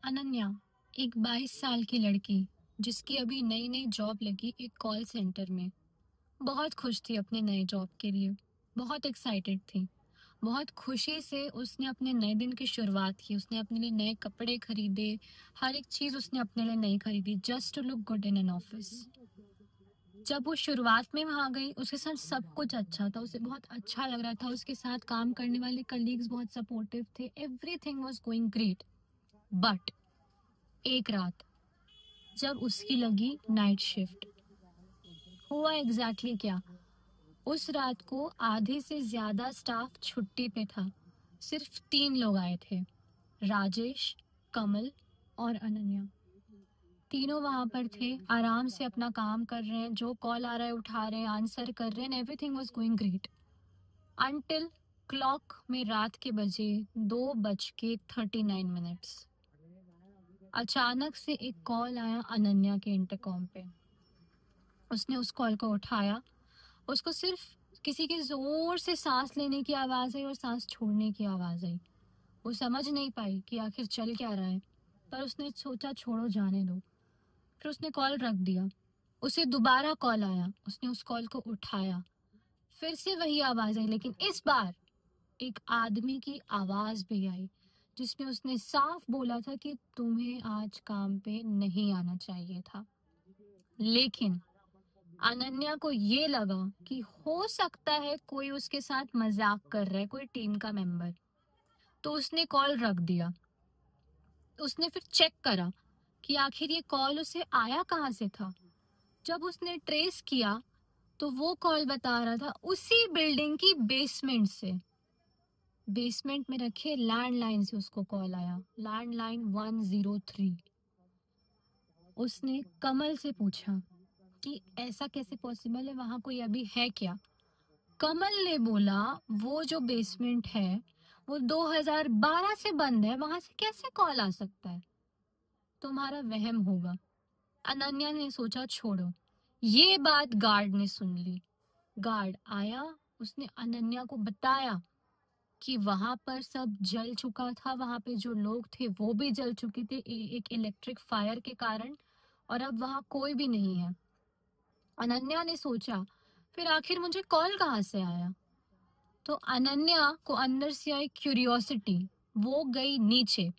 अनन्या, एक 22 साल की लड़की जिसकी अभी नई नई जॉब लगी एक कॉल सेंटर में। बहुत खुश थी अपने नए जॉब के लिए। बहुत एक्साइटेड थी। बहुत खुशी से उसने अपने नए दिन की शुरुआत की। उसने अपने लिए नए कपड़े खरीदे। हर एक चीज उसने अपने लिए नई खरीदी just to look good in an office. जब वो शुरुआत में वहां गई उसके साथ सब कुछ अच्छा था। उसे बहुत अच्छा लग रहा था। उसके साथ काम करने वाले कलीग्स बहुत सपोर्टिव थे। Everything was going great. But एक रात जब उसकी लगी नाइट शिफ्ट, हुआ एग्जैक्टली क्या। उस रात को आधे से ज्यादा स्टाफ छुट्टी पे था। सिर्फ 3 लोग आए थे, राजेश, कमल और अनन्या। तीनों वहां पर थे, आराम से अपना काम कर रहे हैं। जो कॉल आ रहा है उठा रहे हैं, आंसर कर रहे हैं। Everything was going great until clock में रात के बजे 2:39। अचानक से एक कॉल आया अनन्या के इंटरकॉम पे। उसने उस कॉल को उठाया। उसको सिर्फ किसी के जोर से सांस लेने की आवाज आई और सांस छोड़ने की आवाज आई। वो समझ नहीं पाई कि आखिर चल क्या रहा है, पर उसने सोचा छोड़ो, जाने दो। फिर उसने कॉल रख दिया। उसे दोबारा कॉल आया। उसने उस कॉल को उठाया। फिर से वही आवाज आई, लेकिन इस बार एक आदमी की आवाज भी आई, जिसमें उसने साफ बोला था कि तुम्हें आज काम पे नहीं आना चाहिए था। लेकिन अनन्या को ये लगा कि हो सकता है कोई उसके साथ मजाक कर रहा है, कोई टीम का मेंबर। तो उसने कॉल रख दिया। उसने फिर चेक करा कि आखिर ये कॉल उसे आया कहाँ से था। जब उसने ट्रेस किया तो वो कॉल बता रहा था उसी बिल्डिंग की बेसमेंट से। बेसमेंट में रखे लैंडलाइन से उसको कॉल आया, लैंडलाइन 103। उसने कमल से पूछा कि ऐसा कैसे पॉसिबल है, वहां कोई अभी है क्या। कमल ने बोला वो जो बेसमेंट है वो 2012 से बंद है, वहां से कैसे कॉल आ सकता है। तुम्हारा वहम होगा। अनन्या ने सोचा छोड़ो। ये बात गार्ड ने सुन ली। गार्ड आया। उसने अनन्या को बताया कि वहां पर सब जल चुका था। वहां पे जो लोग थे वो भी जल चुके थे एक इलेक्ट्रिक फायर के कारण, और अब वहां कोई भी नहीं है। अनन्या ने सोचा फिर आखिर मुझे कॉल कहाँ से आया। तो अनन्या को अंदर से आई क्यूरियोसिटी। वो गई नीचे।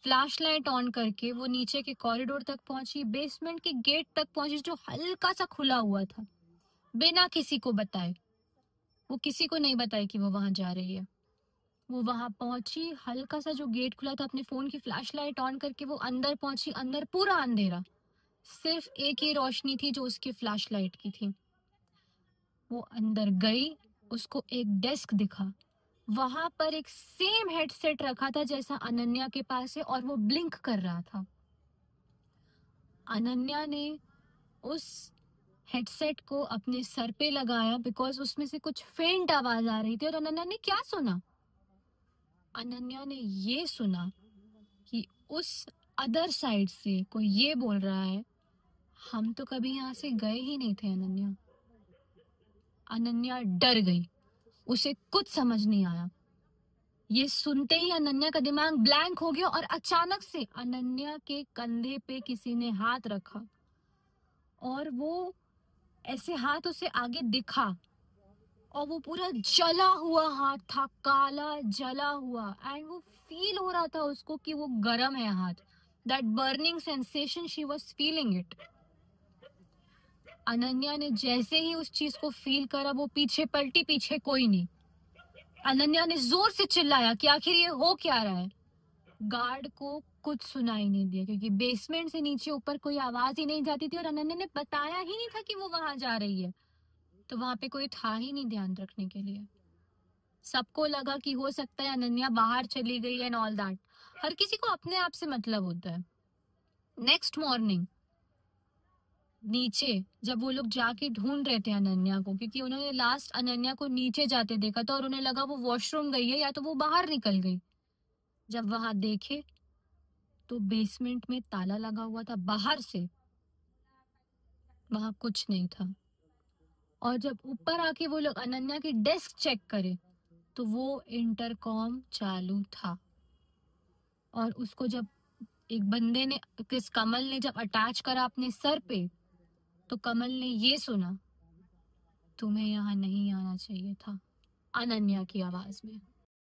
फ्लैशलाइट ऑन करके वो नीचे के कॉरिडोर तक पहुंची, बेसमेंट के गेट तक पहुंची जो हल्का सा खुला हुआ था, बिना किसी को बताए। वो किसी को नहीं बताई कि वो वहां जा रही है। वो वहां पहुंची, हल्का सा जो गेट खुला था, अपने फोन की फ्लैशलाइट ऑन करके वो अंदर पहुंची। अंदर पूरा अंधेरा, सिर्फ एक ही रोशनी थी जो उसकी फ्लैशलाइट की थी। वो अंदर गई। उसको एक डेस्क दिखा। वहां पर एक सेम हेडसेट रखा था जैसा अनन्या के पास है, और वो ब्लिंक कर रहा था। अनन्या ने उस हेडसेट को अपने सर पे लगाया, बिकॉज उसमें से कुछ फेंट आवाज आ रही थी। और अनन्या ने क्या सुना? अनन्या ने ये सुना कि उस अदर साइड से कोई ये बोल रहा है, हम तो कभी यहाँ से गए ही नहीं थे अनन्या। अनन्या डर गई। उसे कुछ समझ नहीं आया। ये सुनते ही अनन्या का दिमाग ब्लैंक हो गया, और अचानक से अनन्या के कंधे पे किसी ने हाथ रखा, और वो ऐसे हाथ उसे आगे दिखा, और वो पूरा जला हुआ हाथ था, काला जला हुआ। एंड वो फील हो रहा था उसको कि वो गरम है हाथ। That burning sensation, she was feeling it. Ananya ने जैसे ही उस चीज को फील करा, वो पीछे पलटी, पीछे कोई नहीं। अनन्या ने जोर से चिल्लाया कि आखिर ये हो क्या रहा है। गार्ड को कुछ सुनाई नहीं दिया, क्योंकि बेसमेंट से नीचे ऊपर कोई आवाज ही नहीं जाती थी, और अनन्या ने बताया ही नहीं था कि वो वहां जा रही है। तो वहां पे कोई था ही नहीं ध्यान रखने के लिए। सबको लगा कि हो सकता है अनन्या बाहर चली गई एंड ऑल दैट। हर किसी को अपने आप से मतलब होता है। नेक्स्ट मॉर्निंग नीचे जब वो लोग जाके ढूंढ रहे थे अनन्या को, क्योंकि उन्होंने लास्ट अनन्या को नीचे जाते देखा था और उन्हें लगा वो वॉशरूम गई है या तो वो बाहर निकल गई। जब वहां देखे तो बेसमेंट में ताला लगा हुआ था बाहर से। वहां कुछ नहीं था। और जब ऊपर आके वो लोग अनन्या की डेस्क चेक करे तो वो इंटरकॉम चालू था। और उसको जब एक बंदे ने, किस कमल ने जब अटैच करा अपने सर पे, तो कमल ने ये सुना, तुम्हें यहाँ नहीं आना चाहिए था, अनन्या की आवाज में।